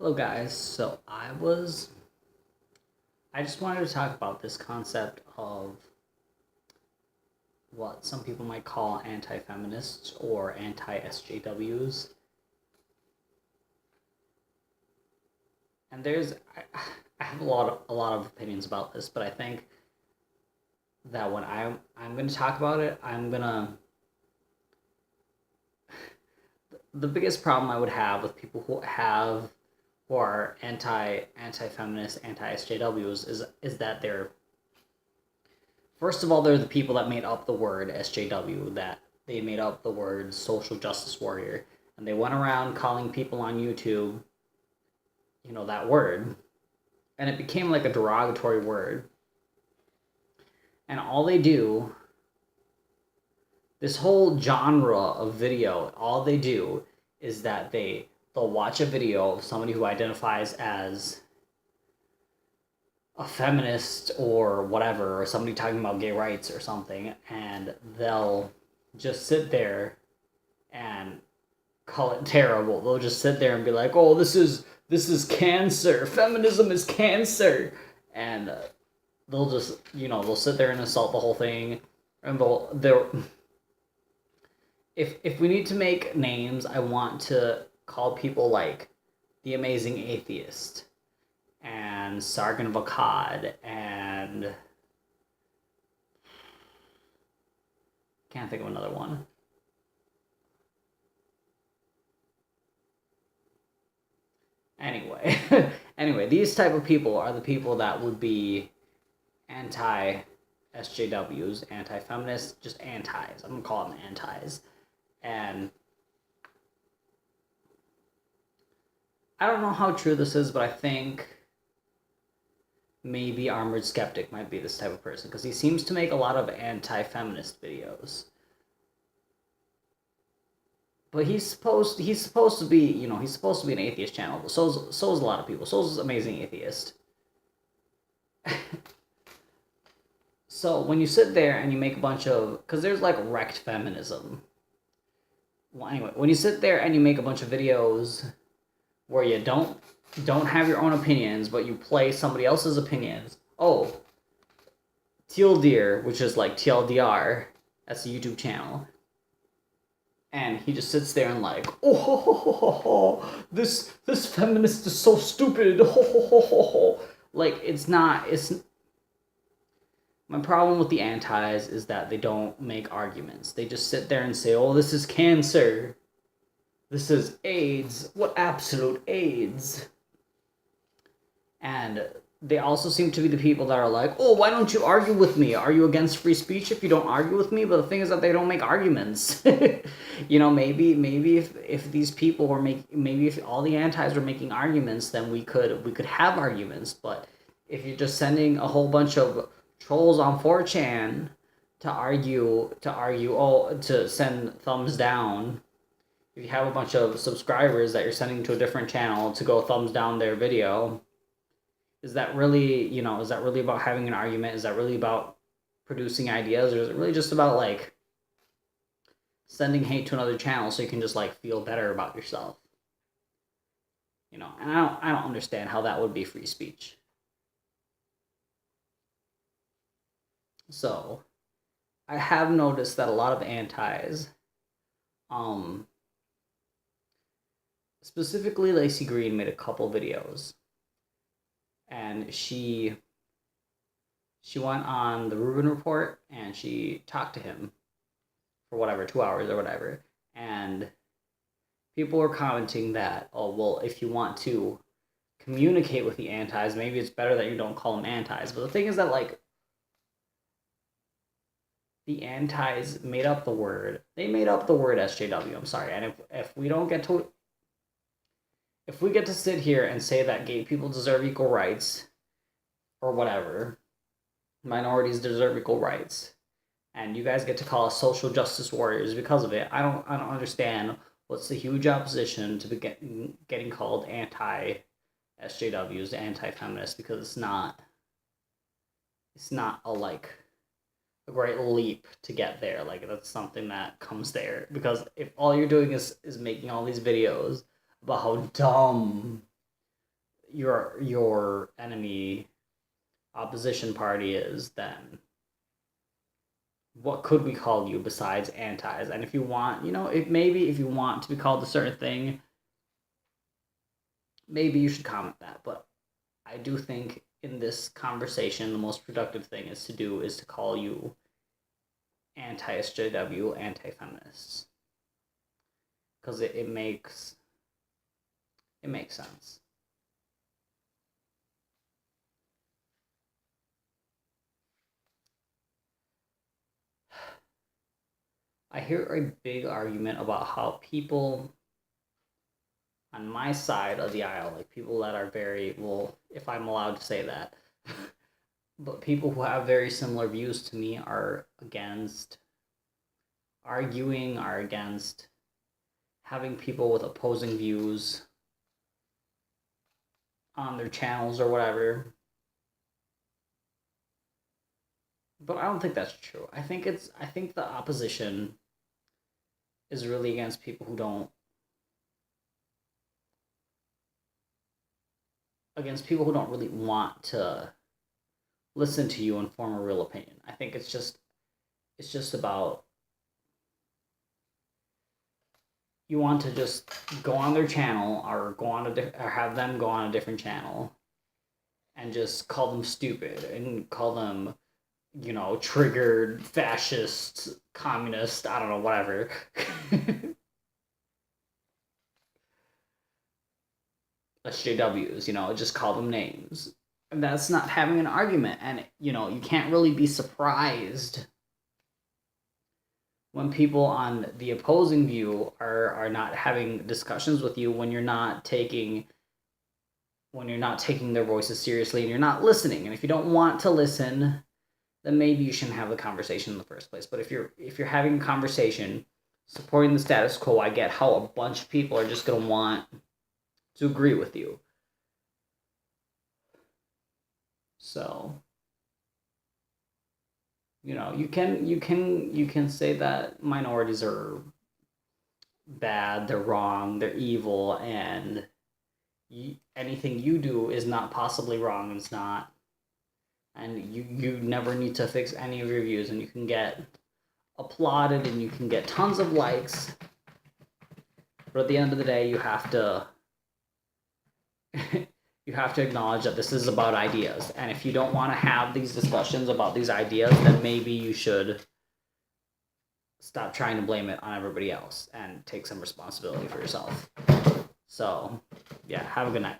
Hello guys, I just wanted to talk about this concept of what some people might call anti-feminists or anti-SJWs. And I have a lot of opinions about this, but I think that when I'm going to talk about it, the biggest problem I would have with people who are anti-feminist, anti-SJWs is that they're first of all, they're the people that made up the word SJW, that they made up the word social justice warrior, and they went around calling people on YouTube, that word, and it became like a derogatory word. And all they do, this whole genre of video, all they do is that they'll watch a video of somebody who identifies as a feminist or whatever, or somebody talking about gay rights or something, and they'll just sit there and call it terrible. They'll just sit there and be like, "Oh, this is cancer. Feminism is cancer," and they'll just they'll sit there and insult the whole thing, and they'll if we need to make names, I want to call people like the Amazing Atheist and Sargon of Akkad, and can't think of another one. Anyway, anyway, these type of people are the people that would be anti-SJWs, anti-feminists, just antis. I'm gonna call them antis, and I don't know how true this is, but I think maybe Armored Skeptic might be this type of person, because he seems to make a lot of anti-feminist videos. But he's supposed to be he's supposed to be an atheist channel. But so is a lot of people. So is Amazing Atheist. So when you sit there and you make a bunch of, because there's like wrecked feminism. Well, anyway, when you sit there and you make a bunch of videos where you don't have your own opinions, but you play somebody else's opinions. Oh, Teal Deer, which is like TLDR, that's the YouTube channel. And he just sits there and like, oh, ho, ho, ho, ho, ho. This feminist is so stupid. Ho, ho, ho, ho, ho. Like, it's my problem with the antis is that they don't make arguments. They just sit there and say, oh, this is cancer. This is AIDS. What absolute AIDS? And they also seem to be the people that are like, oh, why don't you argue with me? Are you against free speech if you don't argue with me? But the thing is that they don't make arguments. Maybe if these people were maybe if all the antis were making arguments, then we could have arguments. But if you're just sending a whole bunch of trolls on 4chan to argue, to send thumbs down, if you have a bunch of subscribers that you're sending to a different channel to go thumbs down their video, is that really about having an argument? Is that really about producing ideas? Or is it really just about like sending hate to another channel so you can just like feel better about yourself? And I don't understand how that would be free speech. So I have noticed that a lot of antis, specifically Lacey Green, made a couple videos, and she went on the Rubin Report and she talked to him for whatever, 2 hours or whatever, and people were commenting that, oh, well, if you want to communicate with the antis, maybe it's better that you don't call them antis. But the thing is that, like, the antis made up the word. They made up the word SJW. I'm sorry. And if we get to sit here and say that gay people deserve equal rights, or whatever, minorities deserve equal rights, and you guys get to call us social justice warriors because of it, I don't understand what's the huge opposition to getting called anti-SJWs, anti-feminists, because it's not a great leap to get there. Like, that's something that comes there, because if all you're doing is making all these videos about how dumb your enemy opposition party is, then what could we call you besides antis? And if you want, if you want to be called a certain thing, maybe you should comment that. But I do think in this conversation, the most productive thing is to call you anti-SJW, anti-feminists, because it makes sense. I hear a big argument about how people on my side of the aisle, like people that are very, well, if I'm allowed to say that, but people who have very similar views to me are against having people with opposing views on their channels or whatever. But I don't think that's true. I think the opposition is really against people who don't really want to listen to you and form a real opinion. I think it's just about, you want to just go on their channel or or have them go on a different channel and just call them stupid and call them, triggered fascist, communist, I don't know, whatever. SJWs, just call them names. And that's not having an argument. And, you can't really be surprised when people on the opposing view are not having discussions with you, when you're not taking their voices seriously and you're not listening. And if you don't want to listen, then maybe you shouldn't have the conversation in the first place. But if you're having a conversation supporting the status quo, I get how a bunch of people are just going to want to agree with you. So, you can say that minorities are bad, they're wrong, they're evil, and anything you do is not possibly wrong, and it's not, and you never need to fix any of your views, and you can get applauded and you can get tons of likes, but at the end of the day, you have to acknowledge that this is about ideas, and if you don't want to have these discussions about these ideas, then maybe you should stop trying to blame it on everybody else and take some responsibility for yourself. So, yeah, have a good night.